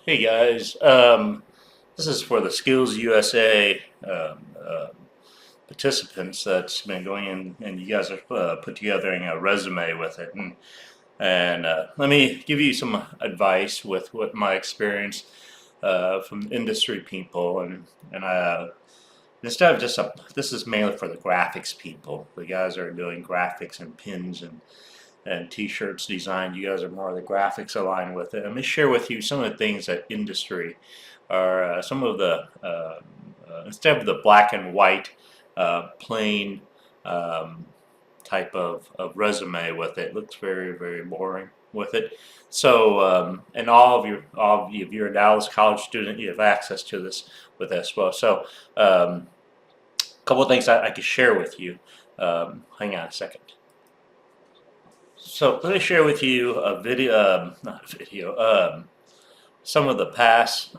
Hey guys, this is for the SkillsUSA participants that's been going in, and you guys are put together a resume with it. And let me give you some advice with what my experience from industry people, and instead of this is mainly for the graphics people. The guys are doing graphics and pins and t-shirts designed. You guys are more of the graphics aligned with it. Let me share with you some of the things that industry are some of the instead of the black and white plain um, type of resume with it. Looks very boring with it. So and all of you, if you're a Dallas College student, you have access to this with as well. So a couple of things I could share with you. Hang on a second. So let me share with you a video, not a video, some of the past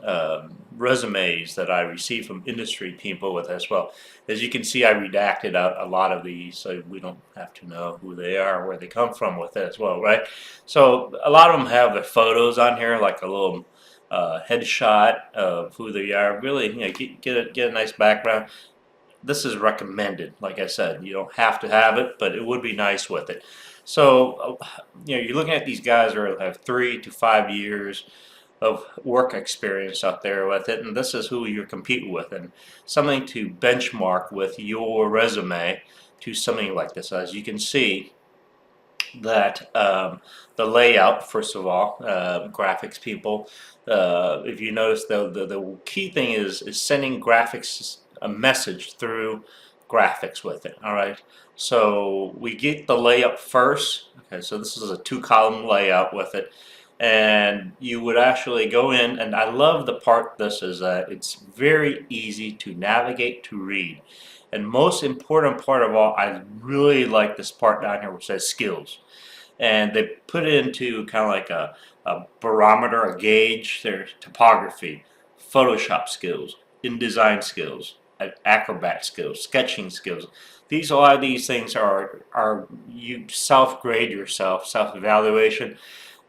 resumes that I received from industry people with as well. As you can see, I redacted out a lot of these, so we don't have to know who they are, where they come from with it as well, right? So a lot of them have their photos on here, like a little headshot of who they are. Really, get a nice background. This is recommended. Like I said, you don't have to have it, but it would be nice with it. So, you're looking at these guys who have 3 to 5 years of work experience out there with it, and this is who you're competing with, and something to benchmark with your resume to something like this. As you can see, that the layout, first of all, graphics people. If you notice, the key thing is sending graphics a message through graphics with it. All right. So we get the layout first. Okay. So this is a 2-column layout with it. And you would actually go in, and I love the part this is that it's very easy to navigate, to read. And most important part of all, I really like this part down here which says skills. And they put it into kind of like a barometer, a gauge, their topography, Photoshop skills, InDesign skills, Acrobat skills, sketching skills. A lot of these things are you self-grade yourself, self-evaluation.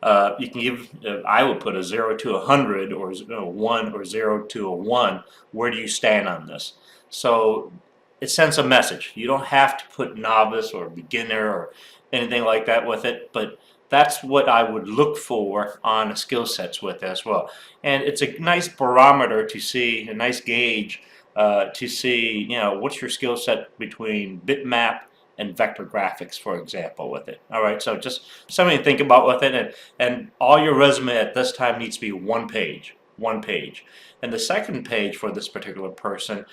You can give, I would put a 0 to 100 or 1 or 0 to a 1. Where do you stand on this? So it sends a message. You don't have to put novice or beginner or anything like that with it, but that's what I would look for on a skill sets with as well. And it's a nice barometer to see, a nice gauge to see, what's your skill set between bitmap and vector graphics, for example, with it. All right, so just something to think about with it, and all your resume at this time needs to be one page. And the second page for this particular person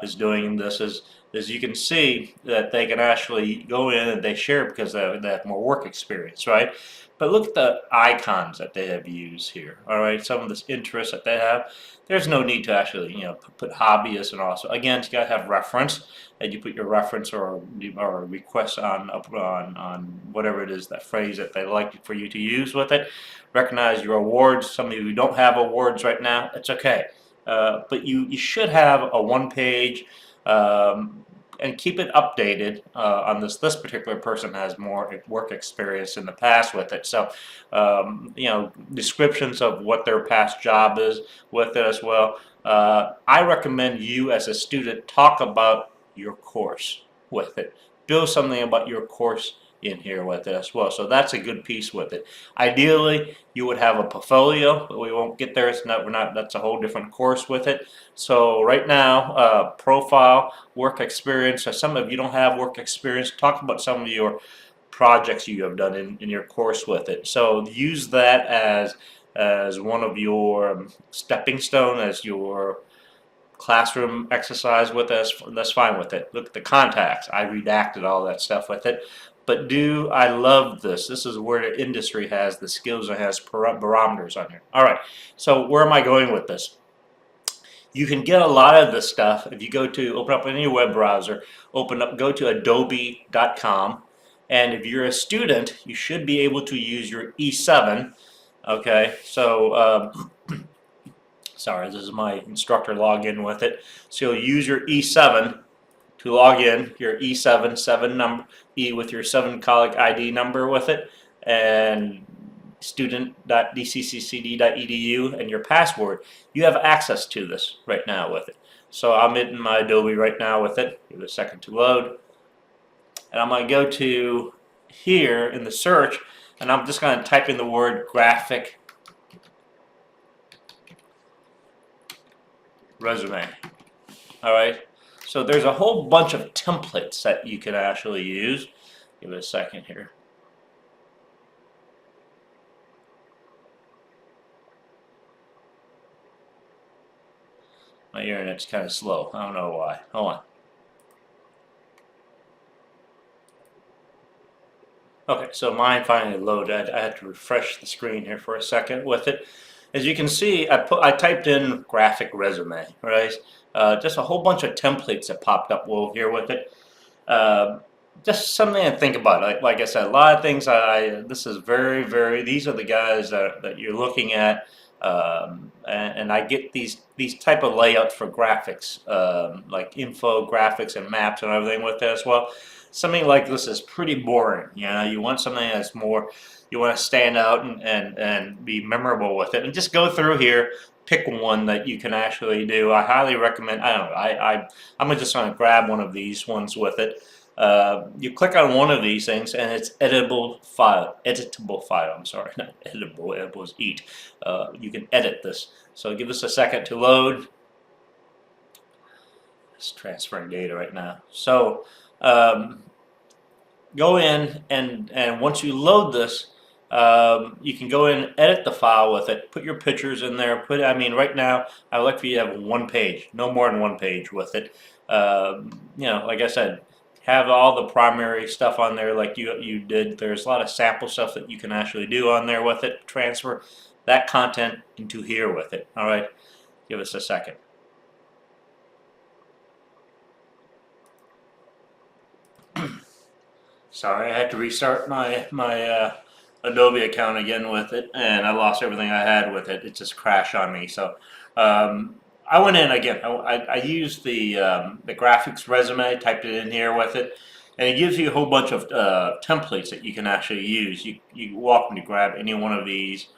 is doing this is you can see that they can actually go in and they share because they have more work experience, right? But look at the icons that they have used here. All right, some of this interest that they have. There's no need to actually, put hobbyist and also. Again, you got to have reference, and you put your reference or request on whatever it is, that phrase that they like for you to use with it. Recognize your awards. Some of you don't have awards right now. It's okay, but you should have a one-page. And keep it updated on this. This particular person has more work experience in the past with it, so descriptions of what their past job is with it as well. I recommend you as a student talk about your course with it. Build something about your course in here with it as well. So that's a good piece with it. Ideally, you would have a portfolio, but we won't get there. We're not. That's a whole different course with it. So right now, profile, work experience. Some of you don't have work experience. Talk about some of your projects you have done in your course with it. So use that as one of your stepping stone, as your classroom exercise with us. That's fine with it. Look at the contacts. I redacted all that stuff with it. But I love this. This is where the industry has the skills and has barometers on here. All right. So where am I going with this? You can get a lot of this stuff if you open up in your web browser, go to adobe.com, and if you're a student, you should be able to use your E7. Okay, so sorry, this is my instructor login with it. So you'll use your E7 to log in, your E7 with your 7 colleague ID number with it, and student.dccccd.edu and your password, you have access to this right now with it. So I'm in my Adobe right now with it. Give it a second to load. And I'm going to go to here in the search, and I'm just going to type in the word graphic resume. All right. So there's a whole bunch of templates that you can actually use. Give it a second here. My internet's kind of slow. I don't know why. Hold on. Okay, so mine finally loaded. I had to refresh the screen here for a second with it. As you can see, I typed in graphic resume, right? Just a whole bunch of templates that popped up here with it. Just something to think about. Like I said, a lot of things. This is very. These are the guys that you're looking at, and I get these type of layouts for graphics, like infographics and maps and everything with it as well. Something like this is pretty boring. You know, you want something that's more. You want to stand out and be memorable with it, and just go through here. Pick one that you can actually do. I highly recommend. I don't know. I'm just going to grab one of these ones with it. You click on one of these things, and it's editable file. I'm sorry, not editable. Editable is eat. You can edit this. So give us a second to load. It's transferring data right now. So go in and once you load this. You can go in and edit the file with it, put your pictures in there, right now, I would like for you to have one page, no more than one page with it. Like I said, have all the primary stuff on there like you did. There's a lot of sample stuff that you can actually do on there with it. Transfer that content into here with it. All right, give us a second. Sorry, I had to restart my Adobe account again with it, and I lost everything I had with it. It just crashed on me. So I went in again. I used the graphics resume, typed it in here with it, and it gives you a whole bunch of templates that you can actually use. You welcome to grab any one of these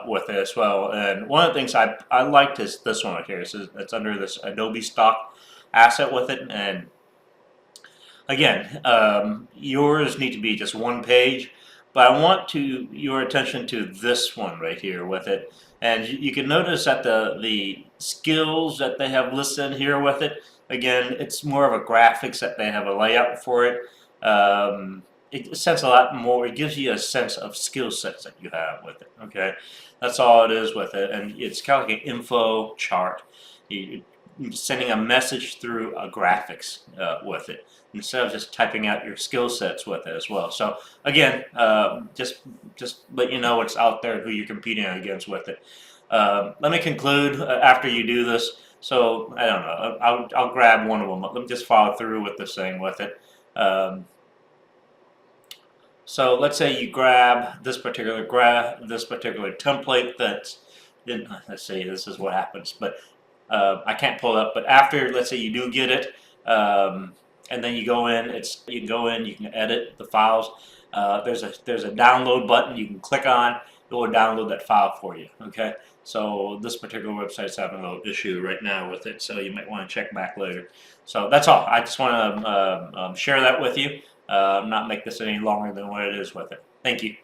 with it as well. And one of the things I liked is this one right here. It's under this Adobe stock asset with it, and again, yours need to be just one page, but I want your attention to this one right here with it. And you can notice that the skills that they have listed here with it, again, it's more of a graphics that they have a layout for it. It sends a lot more. It gives you a sense of skill sets that you have with it. Okay, that's all it is with it, and it's kind of like an info chart. You're sending a message through a graphics with it, instead of just typing out your skill sets with it as well. So again, just let you know what's out there, who you're competing against with it. Let me conclude after you do this. So I don't know. I'll grab one of them. Let me just follow through with this thing with it. So let's say you grab this particular template that's. Let's see. This is what happens, but I can't pull it up. But after, let's say you do get it. And then you go in. You can go in. You can edit the files. There's a download button you can click on. It will download that file for you. Okay. So this particular website's having a little issue right now with it. So you might want to check back later. So that's all. I just want to share that with you. Not make this any longer than what it is with it. Thank you.